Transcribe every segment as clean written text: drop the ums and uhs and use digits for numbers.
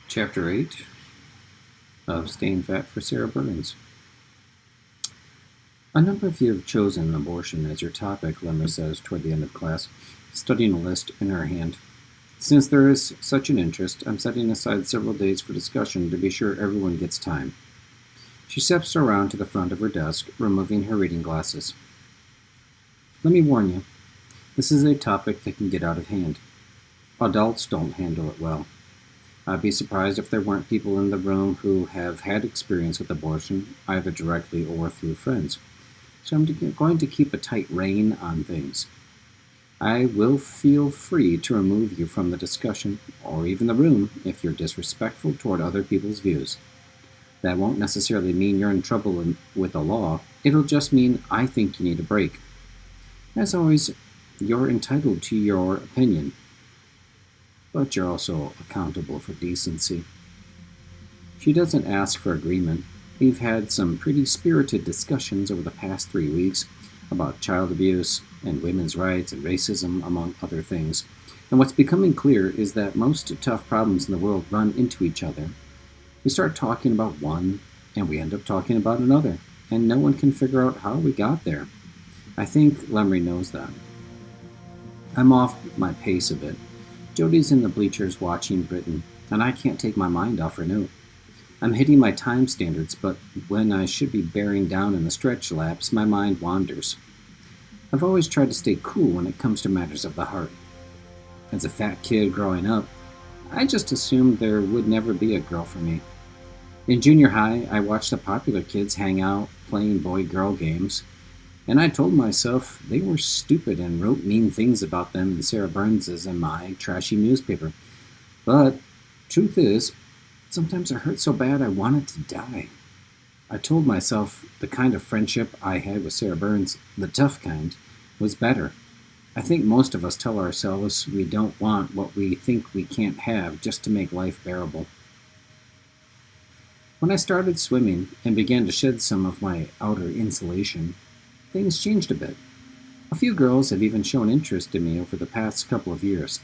Chapter 8 of Staying Fat for Sarah Burns. A number of you have chosen abortion as your topic, Lemmer says toward the end of class, studying a list in her hand. Since there is such an interest, I'm setting aside several days for discussion to be sure everyone gets time. She steps around to the front of her desk, removing her reading glasses. Let me warn you, this is a topic that can get out of hand. Adults don't handle it well. I'd be surprised if there weren't people in the room who have had experience with abortion, either directly or through friends. So I'm going to keep a tight rein on things. I will feel free to remove you from the discussion, or even the room, if you're disrespectful toward other people's views. That won't necessarily mean you're in trouble with the law. It'll just mean I think you need a break. As always, you're entitled to your opinion, but you're also accountable for decency. She doesn't ask for agreement. We've had some pretty spirited discussions over the past 3 weeks about child abuse and women's rights and racism, among other things. And what's becoming clear is that most tough problems in the world run into each other. We start talking about one, and we end up talking about another, and no one can figure out how we got there. I think Lemry knows that. I'm off my pace a bit. Jody's in the bleachers watching Britain, and I can't take my mind off her note. I'm hitting my time standards, but when I should be bearing down in the stretch laps, my mind wanders. I've always tried to stay cool when it comes to matters of the heart. As a fat kid growing up, I just assumed there would never be a girl for me. In junior high, I watched the popular kids hang out, playing boy-girl games, and I told myself they were stupid and wrote mean things about them in Sarah Burns's and my trashy newspaper. But truth is, sometimes it hurt so bad I wanted to die. I told myself the kind of friendship I had with Sarah Burns, the tough kind, was better. I think most of us tell ourselves we don't want what we think we can't have just to make life bearable. When I started swimming and began to shed some of my outer insulation, things changed a bit. A few girls have even shown interest in me over the past couple of years.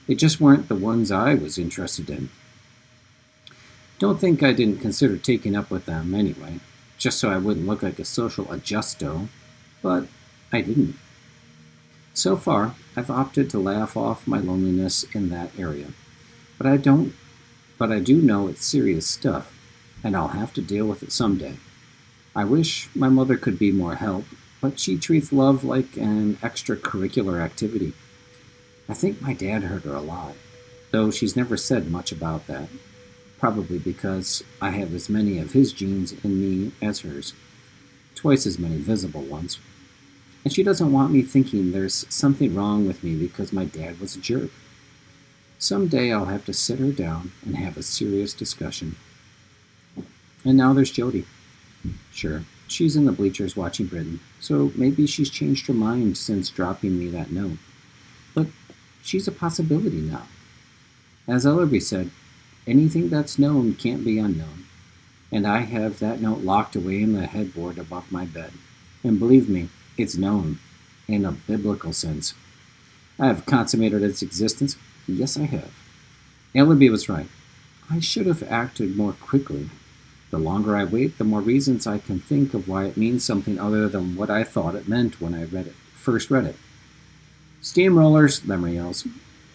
They just weren't the ones I was interested in. Don't think I didn't consider taking up with them anyway, just so I wouldn't look like a social adjusto, but I didn't. So far, I've opted to laugh off my loneliness in that area. But I do know it's serious stuff, and I'll have to deal with it someday. I wish my mother could be more help, but she treats love like an extracurricular activity. I think my dad hurt her a lot, though she's never said much about that, probably because I have as many of his genes in me as hers, twice as many visible ones. And she doesn't want me thinking there's something wrong with me because my dad was a jerk. Someday I'll have to sit her down and have a serious discussion. And now there's Jody. Sure, she's in the bleachers watching Britain, so maybe she's changed her mind since dropping me that note. But she's a possibility now. As Ellerby said, anything that's known can't be unknown. And I have that note locked away in the headboard above my bed. And believe me, it's known, in a biblical sense. I have consummated its existence. Yes, I have. Ellerby was right. I should have acted more quickly. The longer I wait, the more reasons I can think of why it means something other than what I thought it meant when I first read it. Steamrollers, Lemry yells.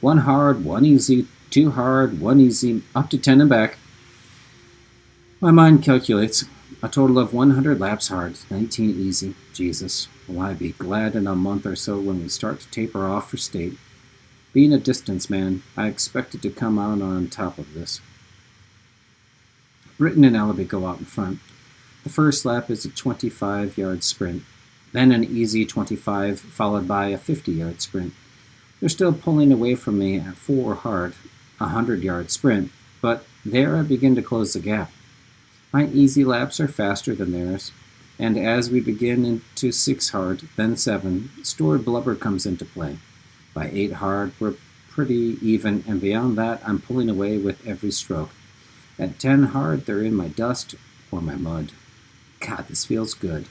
1 hard, 1 easy, 2 hard, 1 easy, up to 10 and back. My mind calculates. A total of 100 laps hard, 19 easy. Jesus, will I be glad in a month or so when we start to taper off for state. Being a distance man, I expected to come out on top of this. Britton and Ellerby go out in front. The first lap is a 25-yard sprint, then an easy 25, followed by a 50-yard sprint. They're still pulling away from me at 4 hard, a 100-yard sprint, but there I begin to close the gap. My easy laps are faster than theirs, and as we begin into 6 hard, then 7, stored blubber comes into play. By 8 hard, we're pretty even, and beyond that, I'm pulling away with every stroke. At 10 hard, they're in my dust or my mud. God, this feels good.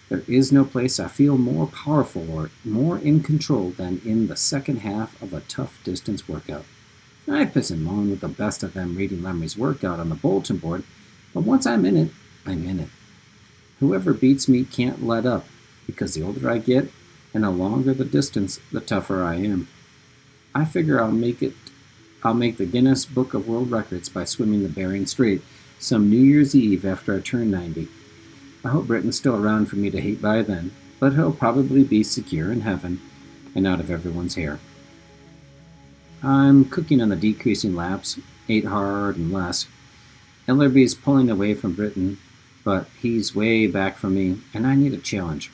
There is no place I feel more powerful or more in control than in the second half of a tough distance workout. I piss and moan with the best of them reading Lemry's workout on the bulletin board, but once I'm in it, I'm in it. Whoever beats me can't let up, because the older I get, and the longer the distance, the tougher I am. I figure I'll make the Guinness Book of World Records by swimming the Bering Strait some New Year's Eve after I turn 90. I hope Britain's still around for me to hate by then, but he'll probably be secure in heaven and out of everyone's hair. I'm cooking on the decreasing laps, 8 hard and less. Ellerby's pulling away from Britain, but he's way back from me, and I need a challenge.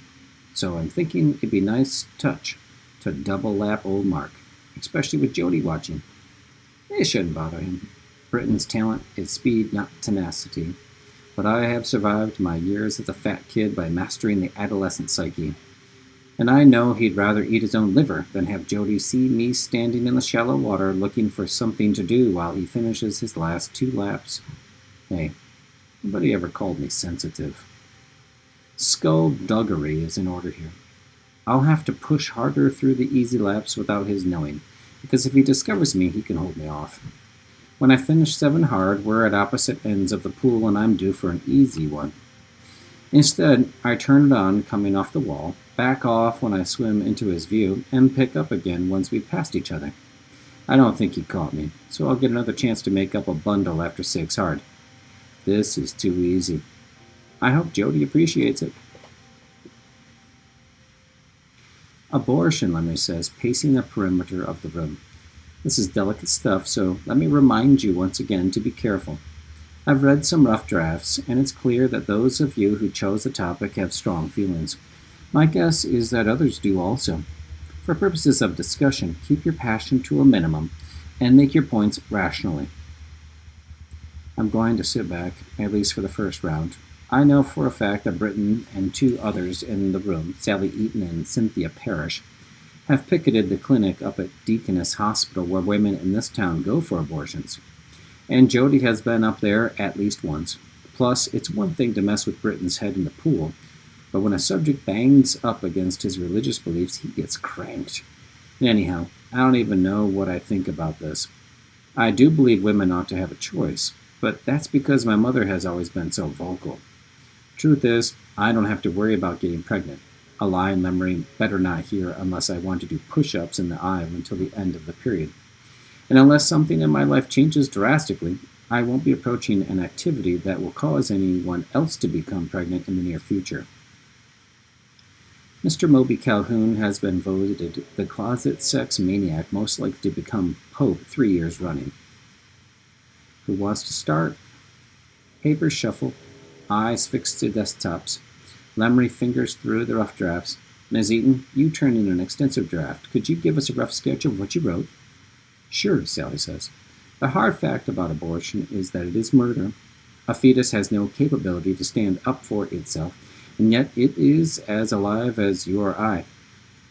So I'm thinking it'd be a nice touch to double lap old Mark, especially with Jody watching. It shouldn't bother him. Britain's talent is speed, not tenacity. But I have survived my years as a fat kid by mastering the adolescent psyche. And I know he'd rather eat his own liver than have Jody see me standing in the shallow water looking for something to do while he finishes his last 2 laps. Hey, nobody ever called me sensitive. Skullduggery is in order here. I'll have to push harder through the easy laps without his knowing, because if he discovers me, he can hold me off. When I finish 7 hard, we're at opposite ends of the pool and I'm due for an easy one. Instead, I turn it on coming off the wall, back off when I swim into his view, and pick up again once we've passed each other. I don't think he caught me, so I'll get another chance to make up a bundle after 6 hard. This is too easy. I hope Jody appreciates it. Abortion, Lemry says, pacing the perimeter of the room. This is delicate stuff, so let me remind you once again to be careful. I've read some rough drafts, and it's clear that those of you who chose the topic have strong feelings. My guess is that others do also. For purposes of discussion, keep your passion to a minimum and make your points rationally. I'm going to sit back, at least for the first round. I know for a fact that Britton and 2 others in the room, Sally Eaton and Cynthia Parrish, have picketed the clinic up at Deaconess Hospital where women in this town go for abortions. And Jody has been up there at least once. Plus, it's one thing to mess with Britton's head in the pool, but when a subject bangs up against his religious beliefs, he gets cranked. Anyhow, I don't even know what I think about this. I do believe women ought to have a choice, but that's because my mother has always been so vocal. Truth is, I don't have to worry about getting pregnant. A line Lemry better not hear unless I want to do push-ups in the aisle until the end of the period. And unless something in my life changes drastically, I won't be approaching an activity that will cause anyone else to become pregnant in the near future. Mr. Moby Calhoun has been voted the closet sex maniac most likely to become Pope 3 years running. Who wants to start? Papers shuffle, eyes fixed to desktops. Lemry fingers through the rough drafts. Ms. Eaton, you turned in an extensive draft. Could you give us a rough sketch of what you wrote? Sure, Sally says. The hard fact about abortion is that it is murder. A fetus has no capability to stand up for itself, and yet it is as alive as you or I.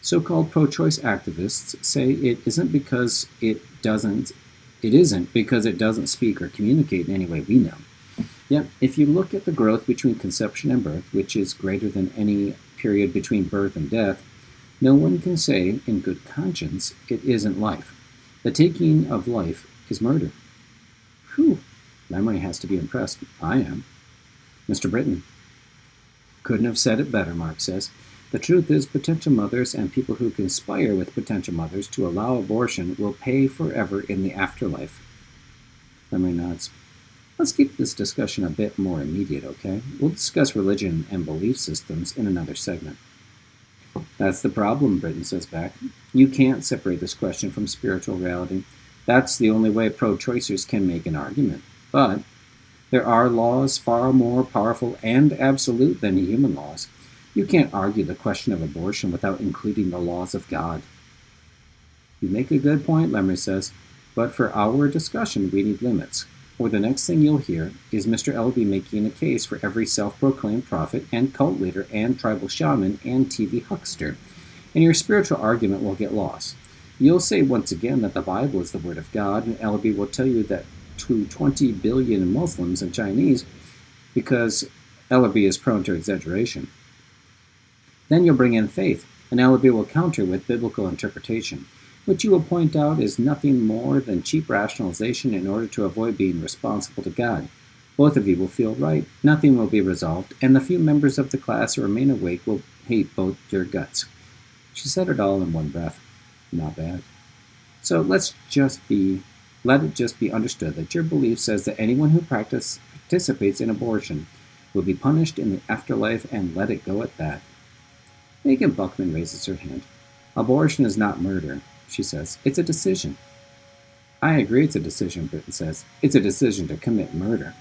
So-called pro-choice activists say it isn't because it doesn't speak or communicate in any way we know. Yet, if you look at the growth between conception and birth, which is greater than any period between birth and death, no one can say, in good conscience, it isn't life. The taking of life is murder. Whew, Lemry has to be impressed. I am. Mr. Britton. Couldn't have said it better, Mark says. The truth is, potential mothers and people who conspire with potential mothers to allow abortion will pay forever in the afterlife. Lemry nods. Let's keep this discussion a bit more immediate, okay? We'll discuss religion and belief systems in another segment. That's the problem, Britton says back. You can't separate this question from spiritual reality. That's the only way pro-choicers can make an argument. But there are laws far more powerful and absolute than human laws. You can't argue the question of abortion without including the laws of God. You make a good point, Lemry says, but for our discussion we need limits. Or the next thing you'll hear is Mr. Elby making a case for every self-proclaimed prophet and cult leader and tribal shaman and TV huckster, and your spiritual argument will get lost. You'll say once again that the Bible is the Word of God, and Elby will tell you that to 20 billion Muslims and Chinese, because Elby is prone to exaggeration. Then you'll bring in faith, and Elby will counter with biblical interpretation. What you will point out is nothing more than cheap rationalization in order to avoid being responsible to God. Both of you will feel right, nothing will be resolved, and the few members of the class who remain awake will hate both your guts. She said it all in one breath. Not bad. So let it just be understood that your belief says that anyone who participates in abortion will be punished in the afterlife, and let it go at that. Megan Buckman raises her hand. Abortion is not murder, she says. It's a decision. I agree it's a decision, Britton says. It's a decision to commit murder.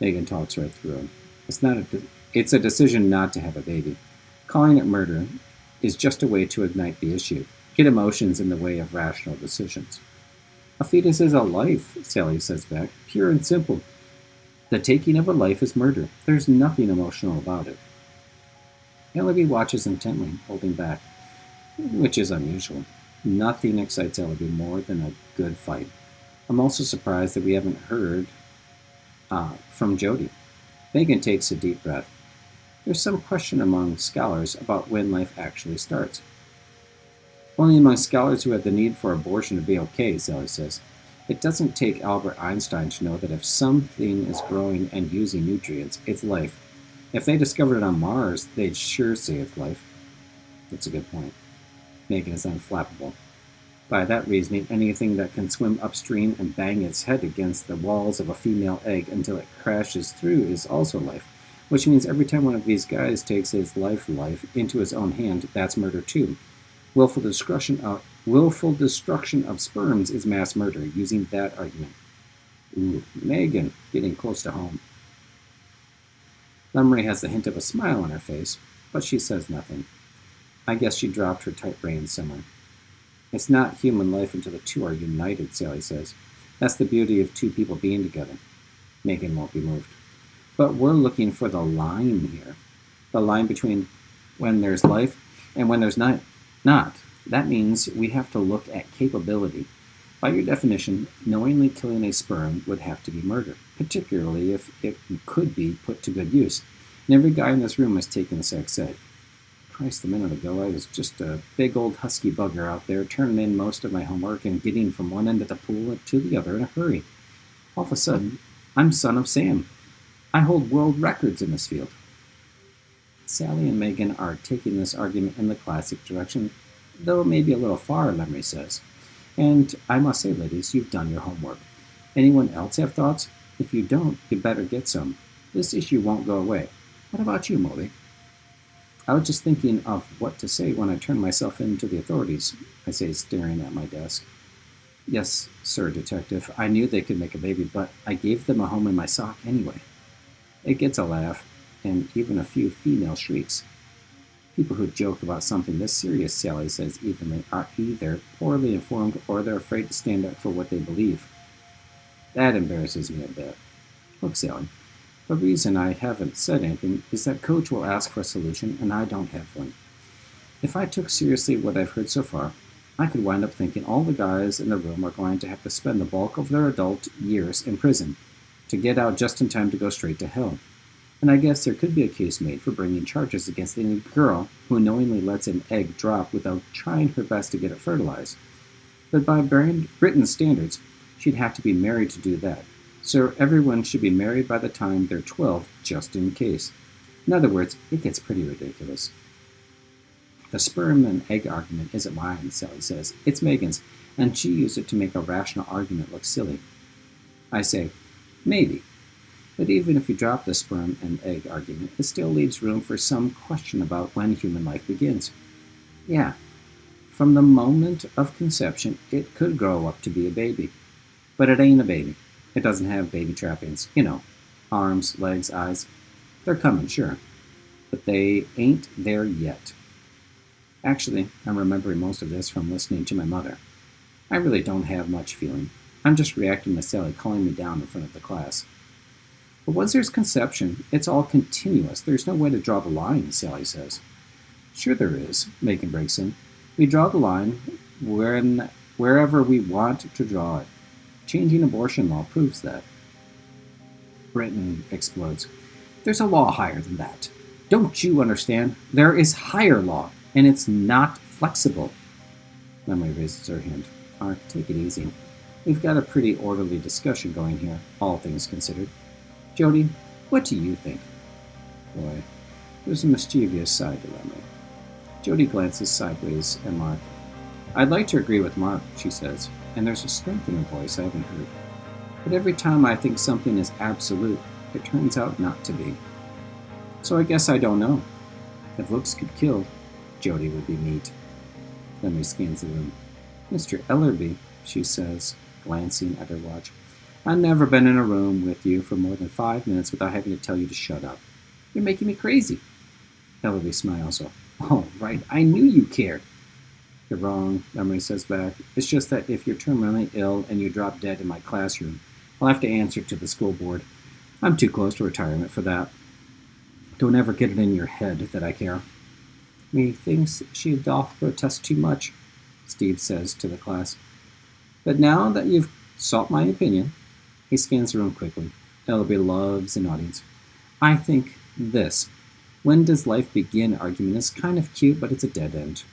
Megan talks right through him. It's a decision not to have a baby. Calling it murder is just a way to ignite the issue, get emotions in the way of rational decisions. A fetus is a life, Sally says back, pure and simple. The taking of a life is murder. There's nothing emotional about it. Ellaby watches intently, holding back, which is unusual. Nothing excites Ellaby more than a good fight. I'm also surprised that we haven't heard from Jody. Megan takes a deep breath. There's some question among scholars about when life actually starts. Only among scholars who have the need for abortion to be okay, Sally says. It doesn't take Albert Einstein to know that if something is growing and using nutrients, it's life. If they discovered it on Mars, they'd sure say it's life. That's a good point. Megan is unflappable. By that reasoning, anything that can swim upstream and bang its head against the walls of a female egg until it crashes through is also life, which means every time one of these guys takes his life into his own hand, that's murder too. Willful destruction of sperms is mass murder, using that argument. Ooh, Megan, getting close to home. Lemery has the hint of a smile on her face, but she says nothing. I guess she dropped her tight reins somewhere. It's not human life until the two are united, Sally says. That's the beauty of two people being together. Megan won't be moved. But we're looking for the line here. The line between when there's life and when there's not. That means we have to look at capability. By your definition, knowingly killing a sperm would have to be murder, particularly if it could be put to good use. And every guy in this room has taken sex ed. Christ, a minute ago I was just a big old husky bugger out there turning in most of my homework and getting from one end of the pool to the other in a hurry. All of a sudden, I'm son of Sam. I hold world records in this field. Sally and Megan are taking this argument in the classic direction, though maybe a little far, Lemery says. And I must say, ladies, you've done your homework. Anyone else have thoughts? If you don't, you better get some. This issue won't go away. What about you, Moby? I was just thinking of what to say when I turned myself in to the authorities, I say, staring at my desk. Yes, sir, detective, I knew they could make a baby, but I gave them a home in my sock anyway. It gets a laugh, and even a few female shrieks. People who joke about something this serious, Sally says evenly, are either poorly informed or they're afraid to stand up for what they believe. That embarrasses me a bit. Look, Sally, the reason I haven't said anything is that Coach will ask for a solution, and I don't have one. If I took seriously what I've heard so far, I could wind up thinking all the guys in the room are going to have to spend the bulk of their adult years in prison to get out just in time to go straight to hell. And I guess there could be a case made for bringing charges against any girl who knowingly lets an egg drop without trying her best to get it fertilized. But by Britain's standards, she'd have to be married to do that. So everyone should be married by the time they're 12, just in case. In other words, it gets pretty ridiculous. The sperm and egg argument isn't mine, Sally says. It's Megan's, and she used it to make a rational argument look silly. I say, maybe. But even if you drop the sperm and egg argument, it still leaves room for some question about when human life begins. Yeah, from the moment of conception, it could grow up to be a baby. But it ain't a baby. It doesn't have baby trappings. You know, arms, legs, eyes. They're coming, sure. But they ain't there yet. Actually, I'm remembering most of this from listening to my mother. I really don't have much feeling. I'm just reacting to Sally calling me down in front of the class. But once there's conception, it's all continuous. There's no way to draw the line, Sally says. Sure there is, Megan breaks in. We draw the line wherever we want to draw it. Changing abortion law proves that. Britain explodes. There's a law higher than that. Don't you understand? There is higher law, and it's not flexible. Lemry raises her hand. Mark, take it easy. We've got a pretty orderly discussion going here, all things considered. Jody, what do you think? Boy, there's a mischievous side to Lemry. Jody glances sideways at Mark. I'd like to agree with Mark, she says, and there's a strength in her voice I haven't heard. But every time I think something is absolute, it turns out not to be. So I guess I don't know. If looks could kill, Jody would be meat. Lemry scans the room. Mr. Ellerby, she says, glancing at her watch. I've never been in a room with you for more than 5 minutes without having to tell you to shut up. You're making me crazy. Ellerby smiles. Oh, right, I knew you cared. You're wrong, Lemry says back. It's just that if you're terminally ill and you drop dead in my classroom, I'll have to answer to the school board. I'm too close to retirement for that. Don't ever get it in your head that I care. Methinks she doth protest too much, Steve says to the class. But now that you've sought my opinion, he scans the room quickly. Ellerby loves an audience. I think this. When does life begin argument is kind of cute, but it's a dead end.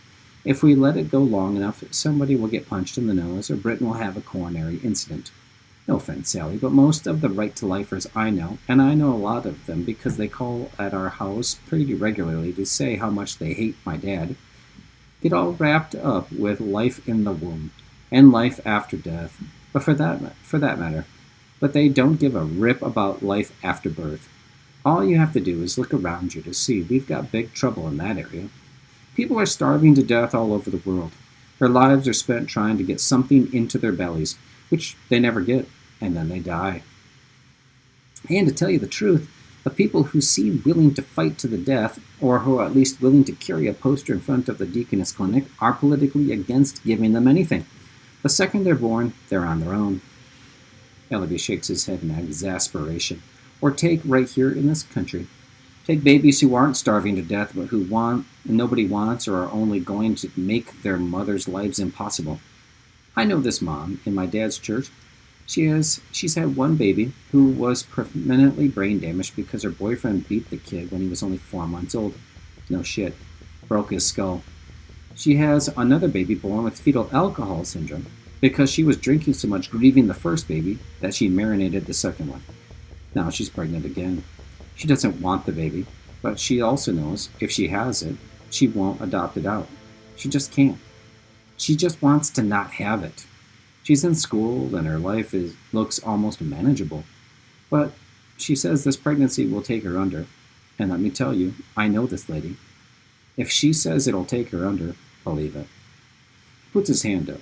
If we let it go long enough, somebody will get punched in the nose or Britain will have a coronary incident. No offense, Sally, but most of the right-to-lifers I know, and I know a lot of them because they call at our house pretty regularly to say how much they hate my dad, get all wrapped up with life in the womb and life after death, but for that matter, but they don't give a rip about life after birth. All you have to do is look around you to see we've got big trouble in that area. People are starving to death all over the world. Their lives are spent trying to get something into their bellies, which they never get. And then they die. And to tell you the truth, the people who seem willing to fight to the death, or who are at least willing to carry a poster in front of the Deaconess Clinic, are politically against giving them anything. The second they're born, they're on their own. Ellerby shakes his head in exasperation. Or take right here in this country. Take babies who aren't starving to death, but who want and nobody wants or are only going to make their mother's lives impossible. I know this mom in my dad's church. She's had one baby who was permanently brain damaged because her boyfriend beat the kid when he was only 4 months old. No shit. Broke his skull. She has another baby born with fetal alcohol syndrome because she was drinking so much grieving the first baby that she marinated the second one. Now she's pregnant again. She doesn't want the baby, but she also knows if she has it, she won't adopt it out. She just can't. She just wants to not have it. She's in school and her life looks almost manageable. But she says this pregnancy will take her under. And let me tell you, I know this lady. If she says it'll take her under, believe it. He puts his hand up.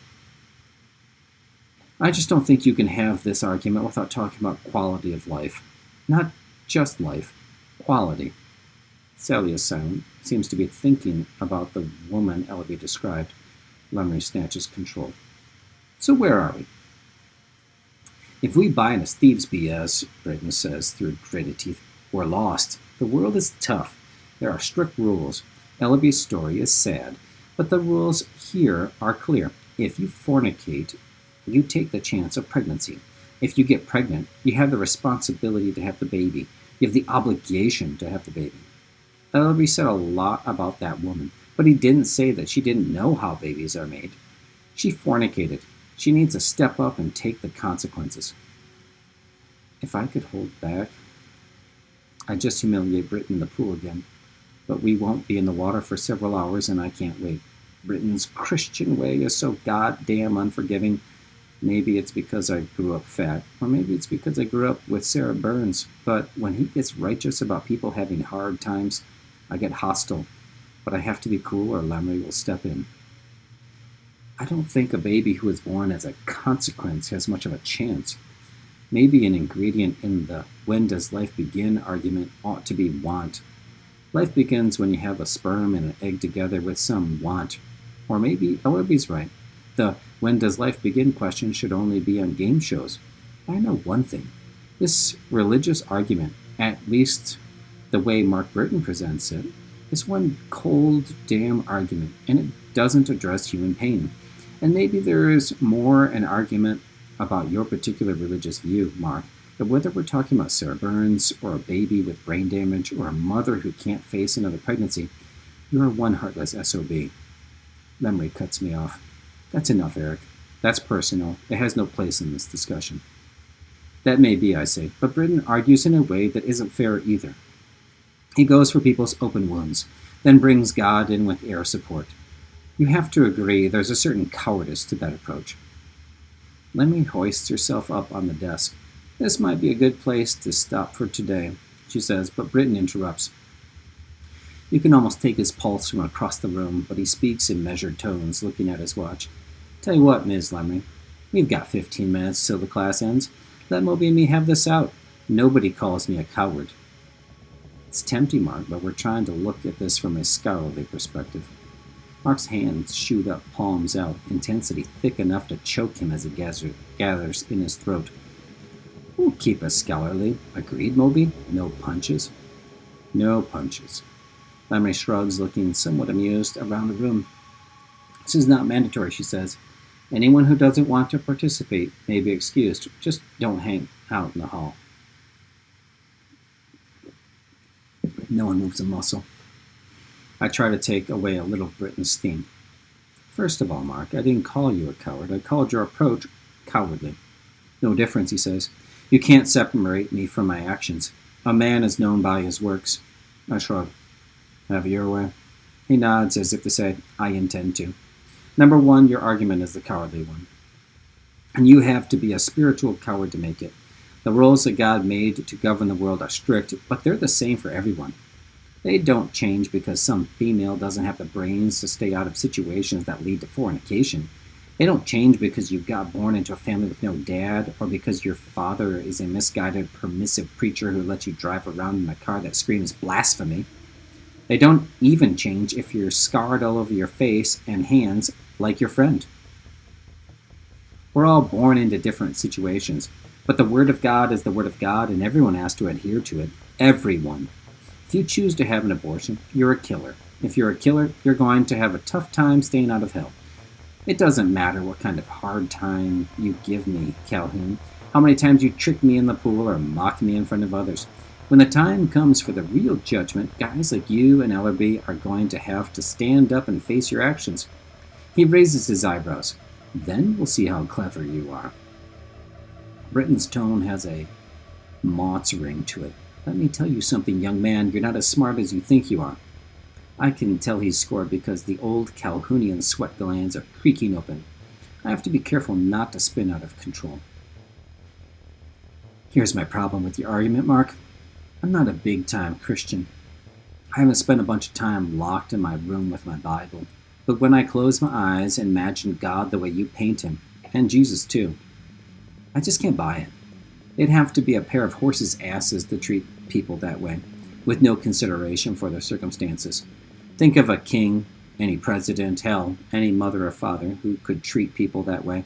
I just don't think you can have this argument without talking about quality of life. Not just life, quality. Sally is silent, seems to be thinking about the woman Ellerby described. Lemry snatches control. So where are we? If we buy into Steve's BS, Brayden says through gritted teeth, we're lost. The world is tough. There are strict rules. Ellerby's story is sad, but the rules here are clear. If you fornicate, you take the chance of pregnancy. If you get pregnant, you have the responsibility to have the baby. You have the obligation to have the baby. Ellerby said a lot about that woman, but he didn't say that she didn't know how babies are made. She fornicated. She needs to step up and take the consequences. If I could hold back, I'd just humiliate Britain in the pool again. But we won't be in the water for several hours, and I can't wait. Britain's Christian way is so goddamn unforgiving. Maybe it's because I grew up fat, or maybe it's because I grew up with Sarah Burns. But when he gets righteous about people having hard times, I get hostile. But I have to be cool, or Lemry will step in. I don't think a baby who is born as a consequence has much of a chance. Maybe an ingredient in the when does life begin argument ought to be want. Life begins when you have a sperm and an egg together with some want. Or maybe Ellerby's right. The when does life begin question should only be on game shows. I know one thing. This religious argument, at least the way Mark Burton presents it, is one cold, damn argument, and it doesn't address human pain. And maybe there is more an argument about your particular religious view, Mark, but whether we're talking about Sarah Burns, or a baby with brain damage, or a mother who can't face another pregnancy, you are one heartless SOB. Lemry cuts me off. That's enough, Eric. That's personal. It has no place in this discussion. That may be, I say, but Britton argues in a way that isn't fair either. He goes for people's open wounds, then brings God in with air support. You have to agree there's a certain cowardice to that approach. Lemmy hoists herself up on the desk. This might be a good place to stop for today, she says, but Britton interrupts. You can almost take his pulse from across the room, but he speaks in measured tones, looking at his watch. Tell you what, Ms. Lemmy, we've got 15 minutes till the class ends. Let Moby and me have this out. Nobody calls me a coward. It's tempting, Mark, but we're trying to look at this from a scholarly perspective. Mark's hands shoot up, palms out, intensity thick enough to choke him as he gathers in his throat. We'll keep us scholarly. Agreed, Moby? No punches? No punches. Lemmy shrugs, looking somewhat amused around the room. This is not mandatory, she says. Anyone who doesn't want to participate may be excused. Just don't hang out in the hall. No one moves a muscle. I try to take away a little of Britton's steam. First of all, Mark, I didn't call you a coward. I called your approach cowardly. No difference, he says. You can't separate me from my actions. A man is known by his works. I shrug. Have it your way. He nods as if to say, I intend to. Number one, your argument is the cowardly one. And you have to be a spiritual coward to make it. The rules that God made to govern the world are strict, but they're the same for everyone. They don't change because some female doesn't have the brains to stay out of situations that lead to fornication. They don't change because you got born into a family with no dad, or because your father is a misguided, permissive preacher who lets you drive around in a car that screams blasphemy. They don't even change if you're scarred all over your face and hands like your friend. We're all born into different situations, but the Word of God is the Word of God, and everyone has to adhere to it. Everyone. If you choose to have an abortion, you're a killer. If you're a killer, you're going to have a tough time staying out of hell. It doesn't matter what kind of hard time you give me, Calhoun, how many times you trick me in the pool or mock me in front of others. When the time comes for the real judgment, guys like you and Ellerby are going to have to stand up and face your actions. He raises his eyebrows. Then we'll see how clever you are. Britton's tone has a moth's ring to it. Let me tell you something, young man. You're not as smart as you think you are. I can tell he's scored because the old Calhounian sweat glands are creaking open. I have to be careful not to spin out of control. Here's my problem with your argument, Mark. I'm not a big-time Christian. I haven't spent a bunch of time locked in my room with my Bible. But when I close my eyes and imagine God the way you paint him, and Jesus too, I just can't buy it. It'd have to be a pair of horses' asses to treat people that way, with no consideration for their circumstances. Think of a king, any president, hell, any mother or father who could treat people that way.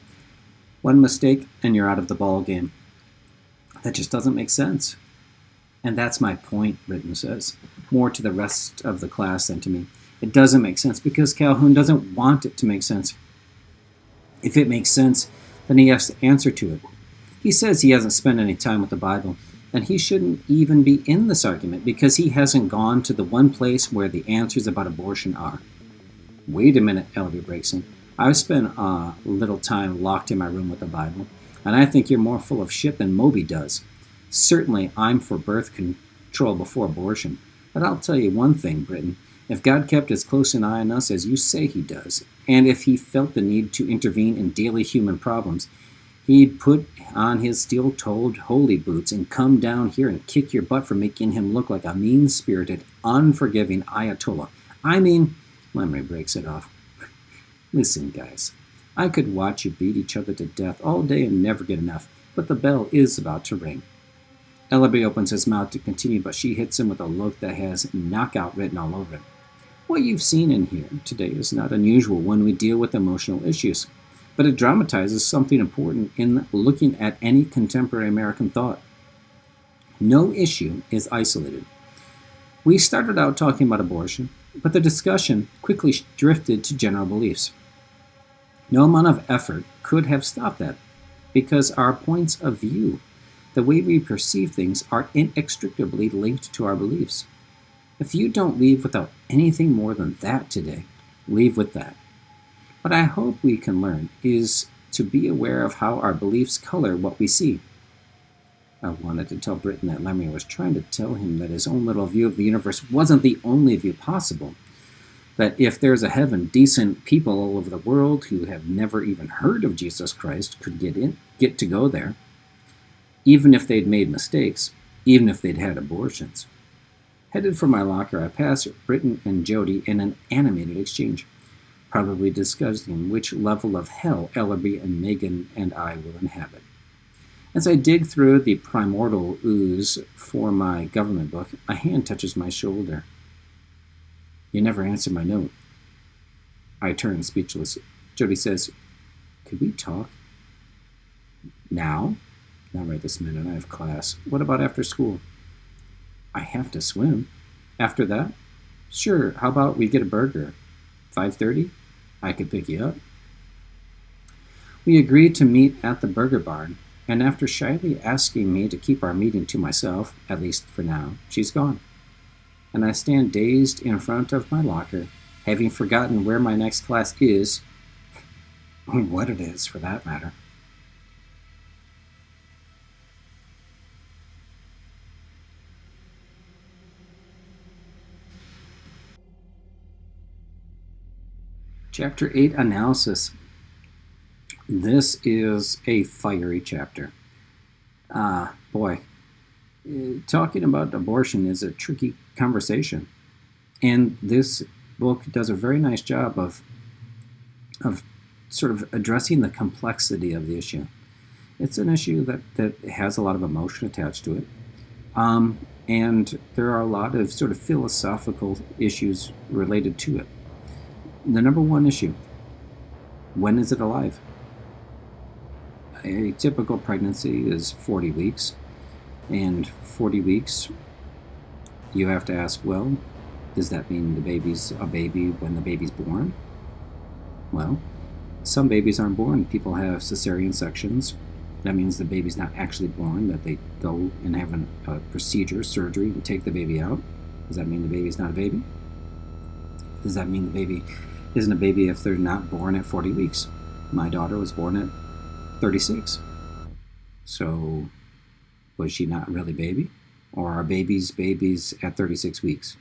One mistake, and you're out of the ball game. That just doesn't make sense. And that's my point, Britton says, more to the rest of the class than to me. It doesn't make sense because Calhoun doesn't want it to make sense. If it makes sense, then he has to answer to it. He says he hasn't spent any time with the Bible, and he shouldn't even be in this argument because he hasn't gone to the one place where the answers about abortion are. Wait a minute, Ellerby breaks in. I've spent a little time locked in my room with the Bible, and I think you're more full of shit than Moby does. Certainly, I'm for birth control before abortion. But I'll tell you one thing, Britton. If God kept as close an eye on us as you say he does, and if he felt the need to intervene in daily human problems, he'd put on his steel-toed holy boots and come down here and kick your butt for making him look like a mean-spirited, unforgiving Ayatollah. Lemry breaks it off. Listen, guys, I could watch you beat each other to death all day and never get enough, but the bell is about to ring. Ellerby opens his mouth to continue, but she hits him with a look that has knockout written all over it. What you've seen in here today is not unusual when we deal with emotional issues, but it dramatizes something important in looking at any contemporary American thought. No issue is isolated. We started out talking about abortion, but the discussion quickly drifted to general beliefs. No amount of effort could have stopped that, because our points of view, the way we perceive things, are inextricably linked to our beliefs. If you don't leave without anything more than that today, leave with that. What I hope we can learn is to be aware of how our beliefs color what we see. I wanted to tell Britton that Lemmy was trying to tell him that his own little view of the universe wasn't the only view possible. That if there's a heaven, decent people all over the world who have never even heard of Jesus Christ could get to go there, even if they'd made mistakes, even if they'd had abortions. Headed for my locker, I pass Britton and Jody in an animated exchange, probably discussing which level of hell Ellerby and Megan and I will inhabit. As I dig through the primordial ooze for my government book, a hand touches my shoulder. You never answered my note. I turn speechless. Jody says, could we talk? Now? Not right this minute. I have class. What about after school? I have to swim. After that? Sure. How about we get a burger? 5:30? I could pick you up. We agreed to meet at the burger barn, and after shyly asking me to keep our meeting to myself, at least for now, she's gone. And I stand dazed in front of my locker, having forgotten where my next class is, or what it is for that matter. Chapter 8, Analysis. This is a fiery chapter. Boy, talking about abortion is a tricky conversation. And this book does a very nice job of sort of addressing the complexity of the issue. It's an issue that has a lot of emotion attached to it. And there are a lot of sort of philosophical issues related to it. The number one issue, when is it alive? A typical pregnancy is 40 weeks, and 40 weeks, you have to ask, well, does that mean the baby's a baby when the baby's born? Well, some babies aren't born. People have cesarean sections. That means the baby's not actually born, that they go and have a procedure, surgery, and take the baby out. Does that mean the baby's not a baby? Does that mean the baby isn't a baby if they're not born at 40 weeks? My daughter was born at 36. So was she not really baby? Or are babies at 36 weeks?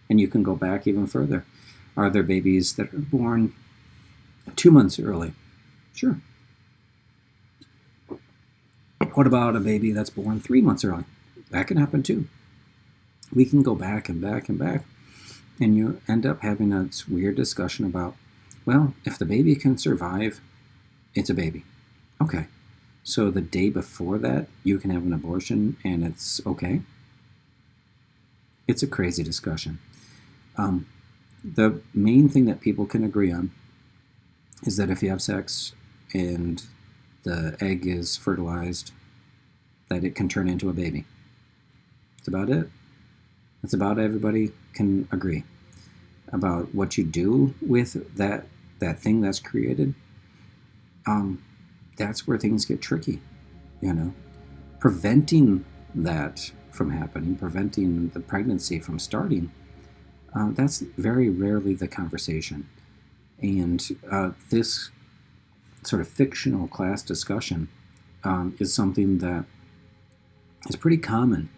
And you can go back even further. Are there babies that are born 2 months early? Sure. What about a baby that's born 3 months early? That can happen too. We can go back and back and back. And you end up having a weird discussion about, well, if the baby can survive, it's a baby. Okay. So the day before that, you can have an abortion and it's okay? It's a crazy discussion. The main thing that people can agree on is that if you have sex and the egg is fertilized, that it can turn into a baby. That's about it. That's about everybody can agree. About what you do with that thing that's created, that's where things get tricky, Preventing that from happening, preventing the pregnancy from starting, that's very rarely the conversation. And this sort of fictional class discussion is something that is pretty common.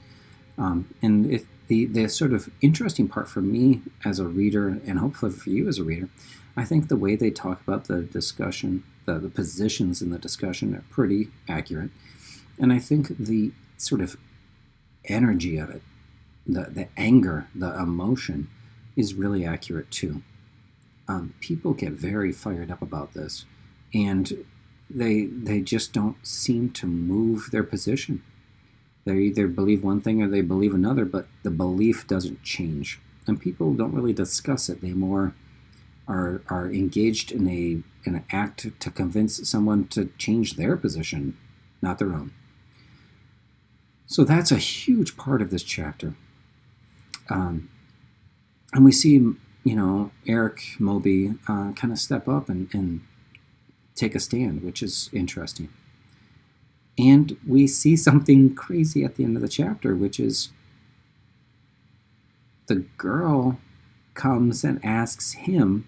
And the sort of interesting part for me as a reader, and hopefully for you as a reader, I think the way they talk about the discussion, the positions in the discussion are pretty accurate. And I think the sort of energy of it, the anger, the emotion is really accurate too. People get very fired up about this, and they just don't seem to move their position. They either believe one thing or they believe another, but the belief doesn't change. And people don't really discuss it. They more are engaged in an act to convince someone to change their position, not their own. So that's a huge part of this chapter. And we see, Eric Moby kind of step up and take a stand, which is interesting. And we see something crazy at the end of the chapter, which is the girl comes and asks him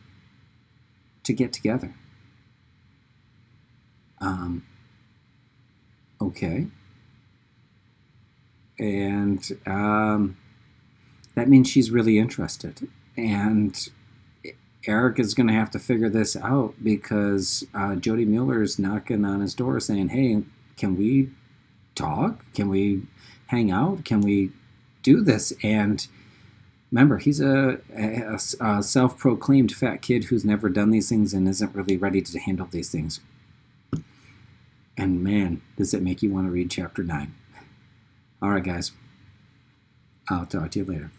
to get together. Okay. And that means she's really interested. And Eric is going to have to figure this out because Jody Mueller is knocking on his door saying, hey, can we talk? Can we hang out? Can we do this? And remember, he's a self-proclaimed fat kid who's never done these things and isn't really ready to handle these things. And man, does it make you want to read Chapter 9. All right, guys. I'll talk to you later.